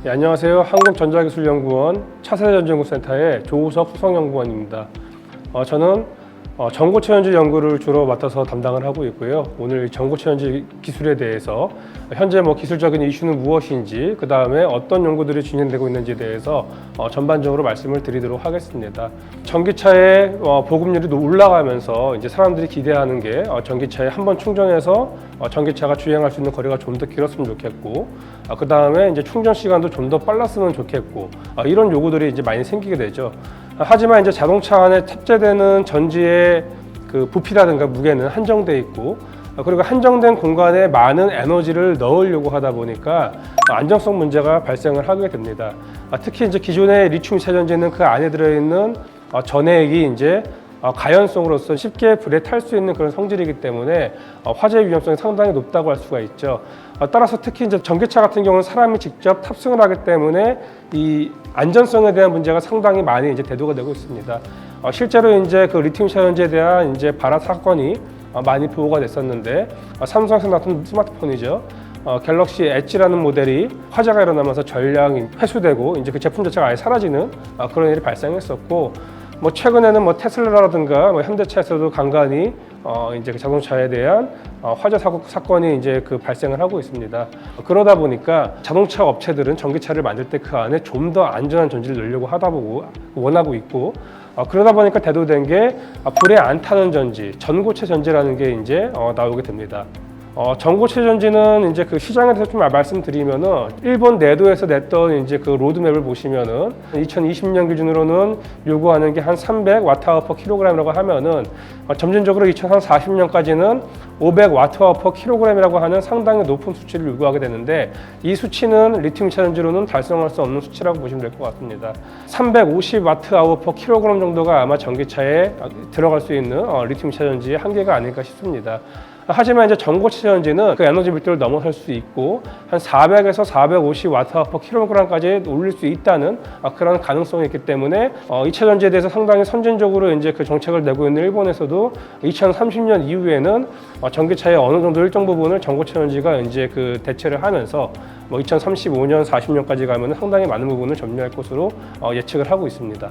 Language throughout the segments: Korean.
네, 안녕하세요. 한국전자기술연구원 차세대전지연구센터의 조우석 수석연구원입니다. 저는 전고체 전지 연구를 주로 맡아서 담당을 하고 있고요. 오늘 전고체 전지 기술에 대해서 현재 기술적인 이슈는 무엇인지, 그 다음에 어떤 연구들이 진행되고 있는지에 대해서 전반적으로 말씀을 드리도록 하겠습니다. 전기차의 보급률이 올라가면서 이제 사람들이 기대하는 게 전기차에 한번 충전해서 전기차가 주행할 수 있는 거리가 좀 더 길었으면 좋겠고, 그 다음에 이제 충전 시간도 좀 더 빨랐으면 좋겠고, 이런 요구들이 이제 많이 생기게 되죠. 하지만 이제 자동차 안에 탑재되는 전지의 그 부피라든가 무게는 한정돼 있고, 그리고 한정된 공간에 많은 에너지를 넣으려고 하다 보니까 안정성 문제가 발생을 하게 됩니다. 특히 이제 기존의 리튬 차전지는 그 안에 들어있는 전해액이 이제 가연성으로서 쉽게 불에 탈 수 있는 그런 성질이기 때문에 화재 위험성이 상당히 높다고 할 수가 있죠. 따라서 특히 이제 전기차 같은 경우는 사람이 직접 탑승을 하기 때문에 이 안전성에 대한 문제가 상당히 많이 이제 대두가 되고 있습니다. 실제로 이제 그 리튬 차전지에 대한 이제 발화 사건이 많이 보고가 됐었는데, 삼성에서 나온 스마트폰이죠. 갤럭시 엣지라는 모델이 화재가 일어나면서 전량이 회수되고 이제 그 제품 자체가 아예 사라지는 그런 일이 발생했었고, 최근에는 테슬라라든가 현대차에서도 간간히 이제 그 자동차에 대한 화재 사건이 이제 그 발생을 하고 있습니다. 그러다 보니까 자동차 업체들은 전기차를 만들 때 그 안에 좀 더 안전한 전지를 넣으려고 원하고 있고, 그러다 보니까 대두된 게 불에 안 타는 전지, 전고체 전지라는 게 이제 나오게 됩니다. 전고체 전지는 이제 그 시장에 대해서 좀 말씀드리면은, 일본 내도에서 냈던 이제 그 로드맵을 보시면은 2020년 기준으로는 요구하는 게 한 300Wh/kg이라고 하면은, 점진적으로 2040년까지는 500Wh/kg이라고 하는 상당히 높은 수치를 요구하게 되는데, 이 수치는 리튬 차전지로는 달성할 수 없는 수치라고 보시면 될 것 같습니다. 350Wh/kg 정도가 아마 전기차에 들어갈 수 있는 리튬 차전지의 한계가 아닐까 싶습니다. 하지만 이제 전고체 전지는 그 에너지 밀도를 넘어설 수 있고, 한 400에서 450Wh/kg까지 올릴 수 있다는 그런 가능성이 있기 때문에 이 차전지에 대해서 상당히 선진적으로 이제 그 정책을 내고 있는 일본에서도 2030년 이후에는 전기차의 어느 정도 일정 부분을 전고체 전지가 이제 그 대체를 하면서 2035년, 40년까지 가면 상당히 많은 부분을 점유할 것으로 예측을 하고 있습니다.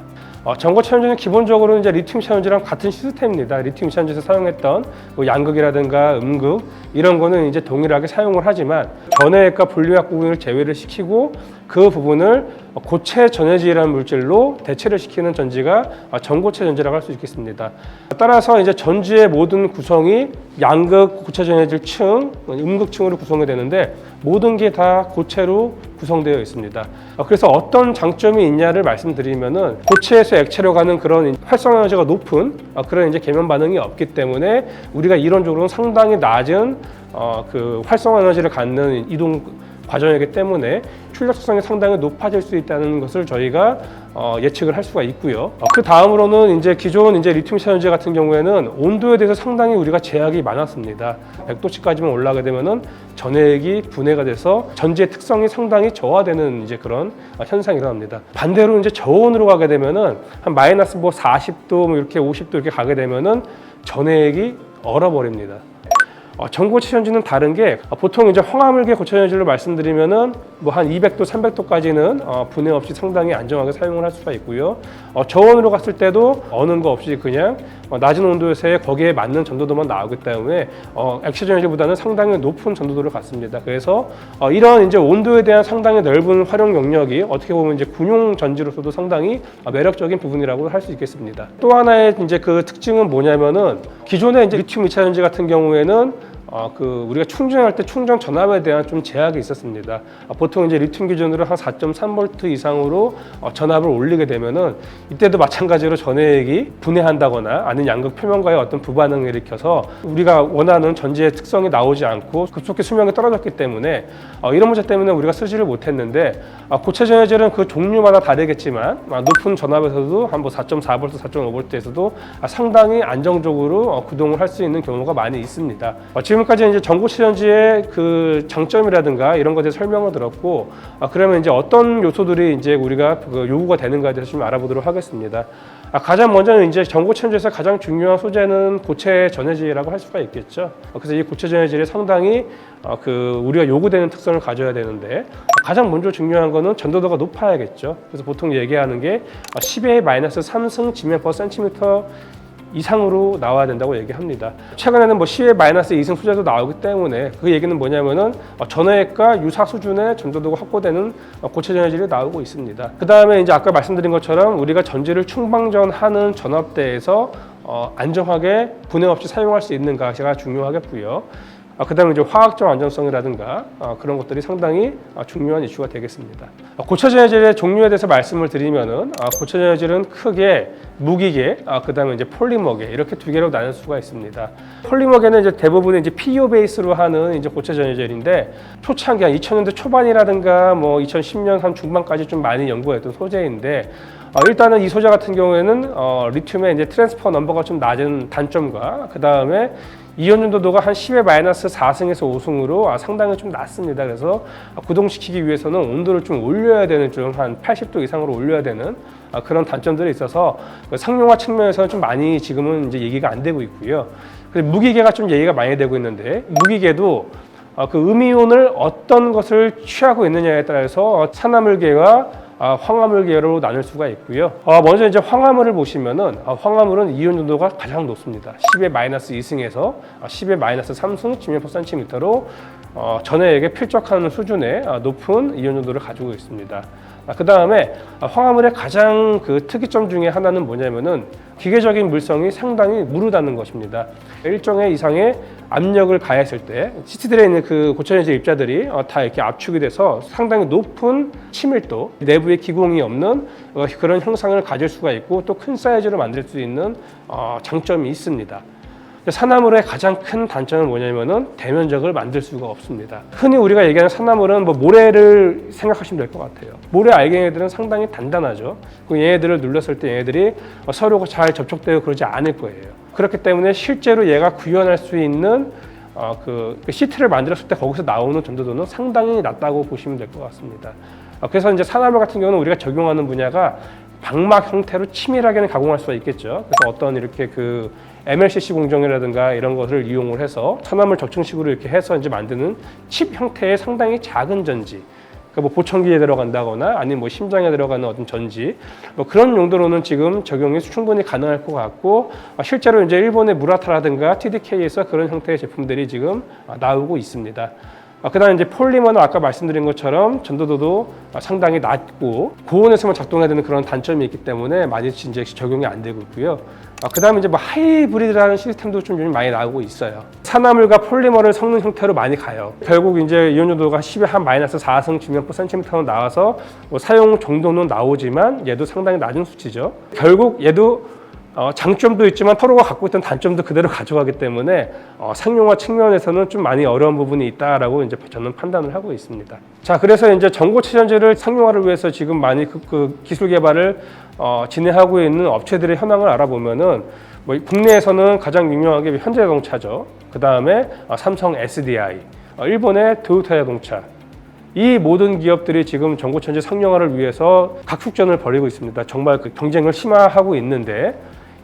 전고체 전지는 기본적으로 이제 리튬 차전지랑 같은 시스템입니다. 리튬 차전지에서 사용했던 양극이라든가 음극 이런 거는 이제 동일하게 사용을 하지만, 전해액과 분리막 부분을 제외를 시키고 그 부분을 고체 전해질이라는 물질로 대체를 시키는 전지가 전고체 전지라고 할 수 있겠습니다. 따라서 이제 전지의 모든 구성이 양극, 고체 전해질층, 음극층으로 구성이 되는데, 모든 게 다 고체로 구성되어 있습니다. 그래서 어떤 장점이 있냐를 말씀드리면은, 고체에서 액체로 가는 그런 활성 에너지가 높은 그런 이제 계면 반응이 없기 때문에 우리가 이론적으로는 상당히 낮은 그 활성 에너지를 갖는 이동 과정이기 때문에 출력성이 상당히 높아질 수 있다는 것을 저희가 예측을 할 수가 있고요. 그 다음으로는 이제 기존 이제 리튬 차전지 같은 경우에는 온도에 대해서 상당히 우리가 제약이 많았습니다. 100도씨까지만 올라가게 되면은 전해액이 분해가 돼서 전지의 특성이 상당히 저하되는 이제 그런 현상이 일어납니다. 반대로 이제 저온으로 가게 되면은 한 마이너스 40도 이렇게 50도 이렇게 가게 되면은 전해액이 얼어버립니다. 전고체 전지는 다른 게, 보통 이제 황화물계 고체 전지를 말씀드리면은 한 200도, 300도까지는 분해 없이 상당히 안정하게 사용을 할 수가 있고요. 저온으로 갔을 때도 어는 거 없이 그냥 낮은 온도에서의 거기에 맞는 전도도만 나오기 때문에 액체 전지보다는 상당히 높은 전도도를 갖습니다. 그래서 이런 이제 온도에 대한 상당히 넓은 활용 영역이 어떻게 보면 이제 군용 전지로서도 상당히 매력적인 부분이라고 할 수 있겠습니다. 또 하나의 이제 그 특징은 뭐냐면은, 기존의 이제 리튬 2차 전지 같은 경우에는 우리가 충전할 때 충전 전압에 대한 좀 제약이 있었습니다. 보통 이제 리튬 기준으로 한 4.3V 이상으로 전압을 올리게 되면은, 이때도 마찬가지로 전해액이 분해한다거나 아니면 양극 표면과의 어떤 부반응을 일으켜서 우리가 원하는 전지의 특성이 나오지 않고 급속히 수명이 떨어졌기 때문에 이런 문제 때문에 우리가 쓰지를 못했는데, 고체 전해질은 그 종류마다 다르겠지만 높은 전압에서도 한 4.4V, 4.5V에서도 상당히 안정적으로 구동을 할 수 있는 경우가 많이 있습니다. 지금 지금까지 이제 전고체 전지의 그 장점이라든가 이런 것에 대해서 설명을 들었고, 그러면 이제 어떤 요소들이 이제 우리가 그 요구가 되는가에 대해서 좀 알아보도록 하겠습니다. 가장 먼저는 이제 전고체 전지에서 가장 중요한 소재는 고체 전해질이라고 할 수가 있겠죠. 그래서 이 고체 전해질이 상당히 그 우리가 요구되는 특성을 가져야 되는데, 가장 먼저 중요한 거는 전도도가 높아야겠죠. 그래서 보통 얘기하는 게 10의 마이너스 3승 Gm/cm 이상으로 나와야 된다고 얘기합니다. 최근에는 뭐 10의 마이너스 2승 소재도 나오기 때문에 그 얘기는 뭐냐면은 전해액과 유사 수준의 전도도가 확보되는 고체 전해질이 나오고 있습니다. 그 다음에 이제 아까 말씀드린 것처럼 우리가 전지를 충방전하는 전압대에서 안정하게 분해 없이 사용할 수 있는가가 중요하겠고요. 그 다음에 이제 화학적 안정성이라든가 그런 것들이 상당히 중요한 이슈가 되겠습니다. 고체 전해질의 종류에 대해서 말씀을 드리면은 고체 전해질은 크게 무기계, 그 다음에 이제 폴리머계 이렇게 두 개로 나눌 수가 있습니다. 폴리머계는 이제 대부분 이제 PEO 베이스로 하는 이제 고체 전해질인데 초창기 한 2000년대 초반이라든가 뭐 2010년 한 중반까지 좀 많이 연구했던 소재인데 일단은 이 소재 같은 경우에는 리튬의 이제 트랜스퍼 넘버가 좀 낮은 단점과 그 다음에 이온 전도도가 한 10의 마이너스 4승에서 5승으로 상당히 좀 낮습니다. 그래서 구동시키기 위해서는 온도를 좀 올려야 되는 좀 한 80도 이상으로 올려야 되는 그런 단점들이 있어서 상용화 측면에서는 좀 많이 지금은 이제 얘기가 안 되고 있고요. 무기계가 좀 얘기가 많이 되고 있는데 무기계도 그 음이온을 어떤 것을 취하고 있느냐에 따라서 산화물계와 황화물 계열로 나눌 수가 있고요. 먼저 이제 황화물을 보시면은 황화물은 이온 전도가 가장 높습니다. 10의 마이너스 2승에서 10의 마이너스 3승 Gm/cm로 전해액에 필적하는 수준의 높은 이온 전도를 가지고 있습니다. 그 다음에 황화물의 가장 그 특이점 중에 하나는 뭐냐면은 기계적인 물성이 상당히 무르다는 것입니다. 일정의 이상의 압력을 가했을 때 시트들에 있는 그 고체 전해질 입자들이 다 이렇게 압축이 돼서 상당히 높은 치밀도, 내부에 기공이 없는 그런 형상을 가질 수가 있고 또 큰 사이즈로 만들 수 있는 장점이 있습니다. 산화물의 가장 큰 단점은 뭐냐면은 대면적을 만들 수가 없습니다. 흔히 우리가 얘기하는 산화물은 뭐 모래를 생각하시면 될 것 같아요. 모래 알갱이들은 상당히 단단하죠. 얘네들을 눌렀을 때 얘네들이 서로가 잘 접촉되고 그러지 않을 거예요. 그렇기 때문에 실제로 얘가 구현할 수 있는 그 시트를 만들었을 때 거기서 나오는 전도도는 상당히 낮다고 보시면 될 것 같습니다. 그래서 이제 산화물 같은 경우는 우리가 적용하는 분야가 방막 형태로 치밀하게는 가공할 수가 있겠죠. 그래서 어떤 이렇게 그 MLCC 공정이라든가 이런 것을 이용을 해서 산화물 적층식으로 이렇게 해서 이제 만드는 칩 형태의 상당히 작은 전지, 그러니까 뭐 보청기에 들어간다거나 아니면 뭐 심장에 들어가는 어떤 전지, 뭐 그런 용도로는 지금 적용이 충분히 가능할 것 같고 실제로 이제 일본의 무라타라든가 TDK에서 그런 형태의 제품들이 지금 나오고 있습니다. 그다음 이제 폴리머는 아까 말씀드린 것처럼 전도도도 상당히 낮고 고온에서만 작동해야 되는 그런 단점이 있기 때문에 많이 이제 적용이 안 되고 있고요. 그다음에 이제 뭐 하이브리드라는 시스템도 좀 요즘 많이 나오고 있어요. 산화물과 폴리머를 섞는 형태로 많이 가요. 결국 이제 이온 전도가 10의 한 마이너스 4승 Gm/cm로 나와서 뭐 사용 정도는 나오지만 얘도 상당히 낮은 수치죠. 결국 얘도 장점도 있지만 서로가 갖고 있던 단점도 그대로 가져가기 때문에 상용화 측면에서는 좀 많이 어려운 부분이 있다라고 이제 저는 판단을 하고 있습니다. 자, 그래서 이제 전고체 전지를 상용화를 위해서 지금 많이 그 기술 개발을 진행하고 있는 업체들의 현황을 알아보면은 뭐 국내에서는 가장 유명하게 현대자동차죠. 그 다음에 삼성 SDI, 일본의 도요타자동차. 이 모든 기업들이 지금 전고체 전지 상용화를 위해서 각축전을 벌이고 있습니다. 정말 그 경쟁을 심화하고 있는데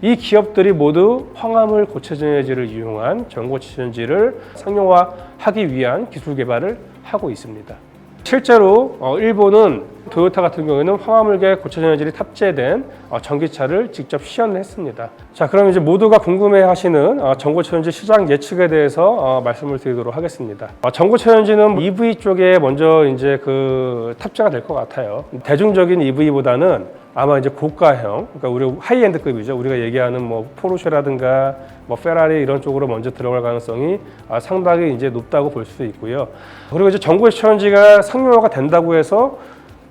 이 기업들이 모두 황화물 고체 전해질을 이용한 전고체 전지를 상용화하기 위한 기술 개발을 하고 있습니다. 실제로 일본은 도요타 같은 경우에는 황화물계 고체 전해질이 탑재된 전기차를 직접 시연을 했습니다. 자, 그럼 이제 모두가 궁금해하시는 전고체 전지 시장 예측에 대해서 말씀을 드리도록 하겠습니다. 전고체 전지는 EV 쪽에 먼저 이제 그 탑재가 될 것 같아요. 대중적인 EV보다는 아마 이제 고가형, 그러니까 우리 하이엔드급이죠. 우리가 얘기하는 뭐 포르쉐라든가 뭐 페라리 이런 쪽으로 먼저 들어갈 가능성이 상당히 이제 높다고 볼 수 있고요. 그리고 이제 전고체 전지가 상용화가 된다고 해서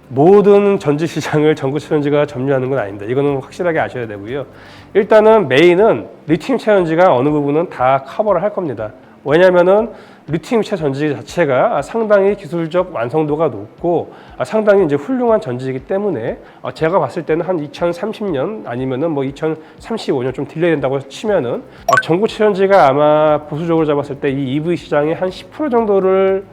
모든 전지 시장을 전고체 전지가 점유하는 건 아닙니다. 이거는 확실하게 아셔야 되고요. 일단은 메인은 리튬 차전지가 어느 부분은 다 커버를 할 겁니다. 왜냐하면은 리튬이체 전지기 자체가 상당히 기술적 완성도가 높고 상당히 이제 훌륭한 전지이기 때문에 제가 봤을 때는 한 2030년 아니면은 뭐 2035년 좀 딜레이 된다고 치면은 전고체 전지가 아마 보수적으로 잡았을 때 이 EV 시장의 한 10% 정도를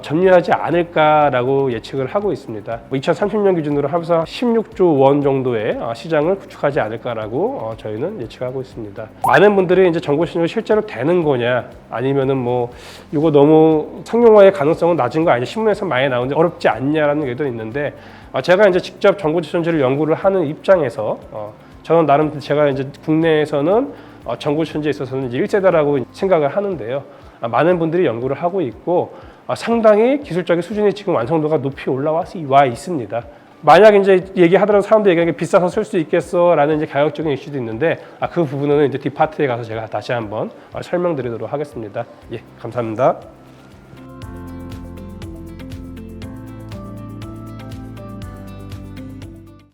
점유하지 않을까라고 예측을 하고 있습니다. 2030년 기준으로 합해서 16조 원 정도의 시장을 구축하지 않을까라고 저희는 예측하고 있습니다. 많은 분들이 이제 전고체전지 실제로 되는 거냐, 아니면은 뭐 이거 너무 상용화의 가능성은 낮은 거 아니냐, 신문에서 많이 나오는데 어렵지 않냐라는 얘기도 있는데 제가 이제 직접 전고체전지를 연구를 하는 입장에서 저는 나름 제가 이제 국내에서는 전고체전지에 있어서는 이제 1세대라고 생각을 하는데요. 많은 분들이 연구를 하고 있고 상당히 기술적인 수준이 지금 완성도가 높이 올라와 있습니다. 만약 이제 얘기하더라도 사람들이 얘기하는 게 비싸서 쓸 수 있겠어라는 이제 가격적인 이슈도 있는데 그 부분은 이제 뒷파트에 가서 제가 다시 한번 설명드리도록 하겠습니다. 예, 감사합니다.